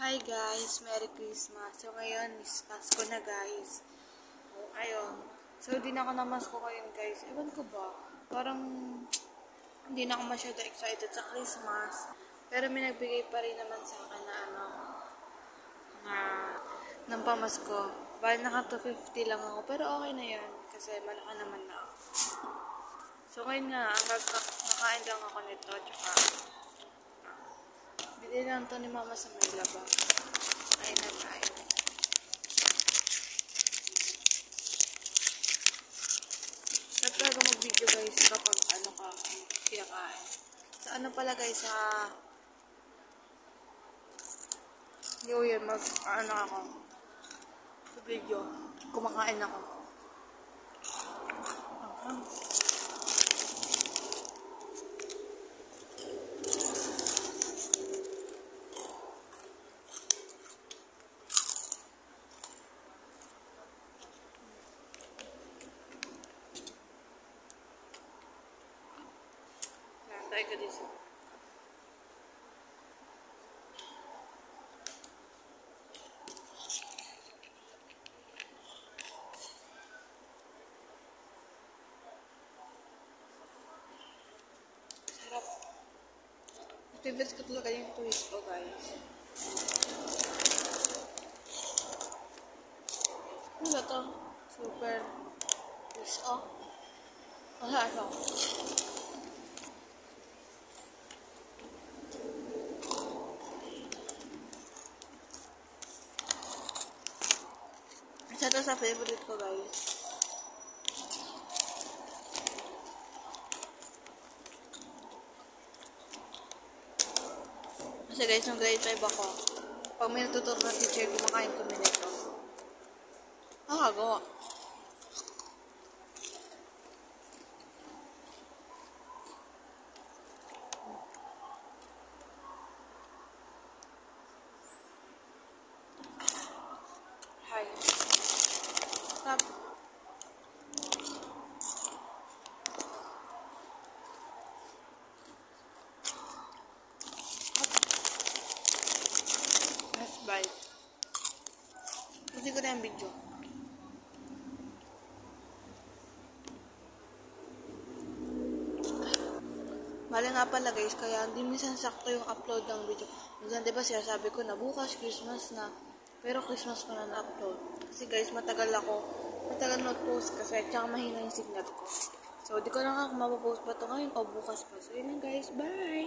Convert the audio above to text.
Hi guys! Merry Christmas! So ngayon is Pasko na guys. So ayun. So di na ako namasko ngayon guys. Ewan ko ba? Parang hindi na ako masyado excited sa Christmas. Pero may nagbigay pa rin naman sa akin na na ng pamasko. Bali naka 250 lang ako. Pero okay na yun. Kasi malaki naman na ako. So ngayon nga, nakain lang ako nito. Tsaka bili lang to ni mama sa may laba. Kain na tayo. Dapat talaga mag-video guys kapag kiyakain. Sa pala guys, sa New Year ako. Sa video. Kumakain ako. Tayo ka dito. Sarap. Favorite ko talaga yung twist ko guys. Ano ba to? Super twist o. Wala ito. Isa to sa favorite ko guys. Kasi guys, nung grade 5 ako, pag may natuturo na teacher, kumakain kami nito. Nakagawa. Hi. Stop. Last bite. Hindi ko na yung video. Mali nga pala guys, kaya hindi minsan sakto yung upload ng video. Minsan diba sabi ko na bukas Christmas na, pero Christmas ko na na-upload. Kasi guys, matagal mag-post kasi tsaka mahina yung signal ko. So, di ko lang ako mapopost ba ito ngayon o bukas pa. So, yun lang guys, bye!